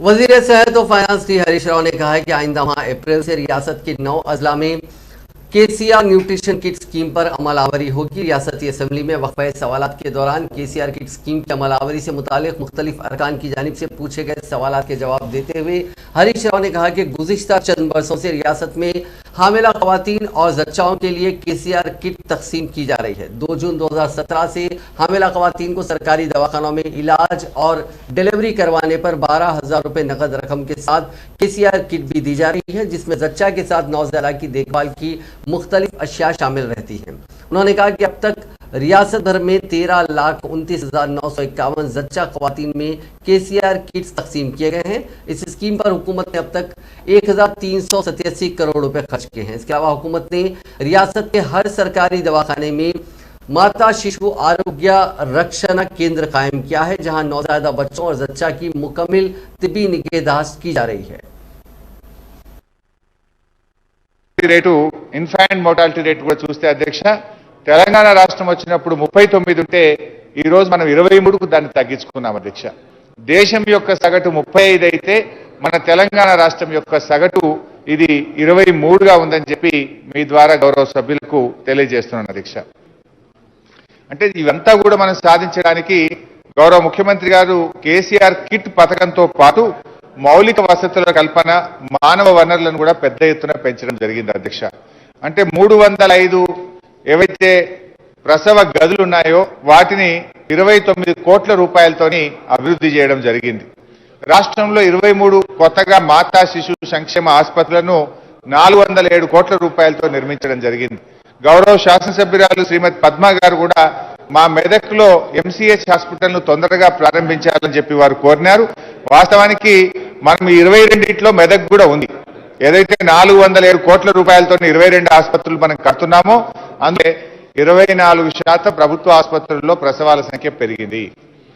वजीर सेहत और फाइनेंस टी हरीश राव ने कहा है कि आइंदा माह अप्रैल से रियासत के 9 अजला में केसीआर न्यूट्रिशन किट स्कीम पर अमलावरी होगी। रियासती असम्बली में वक्फे सवालात के दौरान केसीआर किट स्कीम की अमलावरी से मुतालिक मुख्तलिफ अरकान की जानिब से पूछे गए सवालात के जवाब देते हुए हरीश राव ने कहा कि गुज़िश्ता चंद बरसों से रियासत में हामिला खवातीन और जच्चाओं के लिए केसीआर किट तकसीम की जा रही है। 2 जून 2017 से हामिला खवातीन को सरकारी दवाखानों में इलाज और डिलीवरी करवाने पर 12,000 रुपये नकद रकम के साथ केसीआर किट भी दी जा रही है, जिसमें जच्चा के साथ नौज़ायदा की देखभाल की मुख्तलिफ अशिया शामिल रहती हैं। उन्होंने कहा कि अब तक रियासत भर में 13,29,951 जच्चा खवातीन में केसीआर किट्स तकसीम किए गए हैं। इस स्कीम पर हुकूमत ने अब तक 1,387 करोड़ रुपए खर्च किए हैं। इसके अलावा हुकूमत ने रियासत के हर सरकारी दवाखाने में माता शिशु आरोग्य रक्षण केंद्र कायम किया है, जहां नौज़ायदा बच्चों और जच्चा की मुकम्मल तिब्बी निगहदाश्त की जा रही है। రేటు ఇన్ఫాంట్ మోర్టాలిటీ రేట్ కూడా చూస్తే అధ్యక్ష తెలంగాణ రాష్ట్రం వచ్చినప్పుడు 39 ఉంటే ఈ రోజు మనం 23కు దాన్ని తగ్గించుకున్నాం అధ్యక్ష। దేశం యొక్క సగటు 35 అయితే మన తెలంగాణ రాష్ట్రం యొక్క సగటు ఇది 23గా ఉందని చెప్పి మీ ద్వారా గౌరవ సభ్యులకు తెలియజేస్తున్నాను అధ్యక్ష। అంటే ఇవంతా కూడా మనం సాధించడానికి గౌరవ ముఖ్యమంత్రి గారు కేసీఆర్ కిట్ పథకంతో పాటు మౌలిక వసతుల కల్పన మానవ వనరులను కూడా పెద్ద ఎత్తున పెంచడం జరిగింది అధ్యక్ష। అంటే 305 ఏవైతే ప్రసవ గదులు ఉన్నాయో వాటిని 29 కోట్ల రూపాయలతోని అభివృద్ధి చేయడం జరిగింది। రాష్ట్రంలో 23 కొత్తగా మాతా శిశు సంక్షేమ ఆసుపత్రులను 407 కోట్ల రూపాయలతో నిర్మించడం జరిగింది। గౌరవ శాసనసభ్యురాలు శ్రీమతి పద్మ గారు కూడా మా మెదక్లో ఎంసీహెచ్ హాస్పిటల్ను తొందరగా ప్రారంభించాలని చెప్పి వారు కోరినారు। వాస్తవానికి మనం 22లో మెదక్ కూడా ఉంది। ఏదైతే 407 కోట్ల రూపాయలతో 22 ఆసుపత్రులు మనం కడుతున్నామో అందులో 24% ప్రభుత్వ ఆసుపత్రుల్లో ప్రసవాల సంఖ్య పెరిగింది।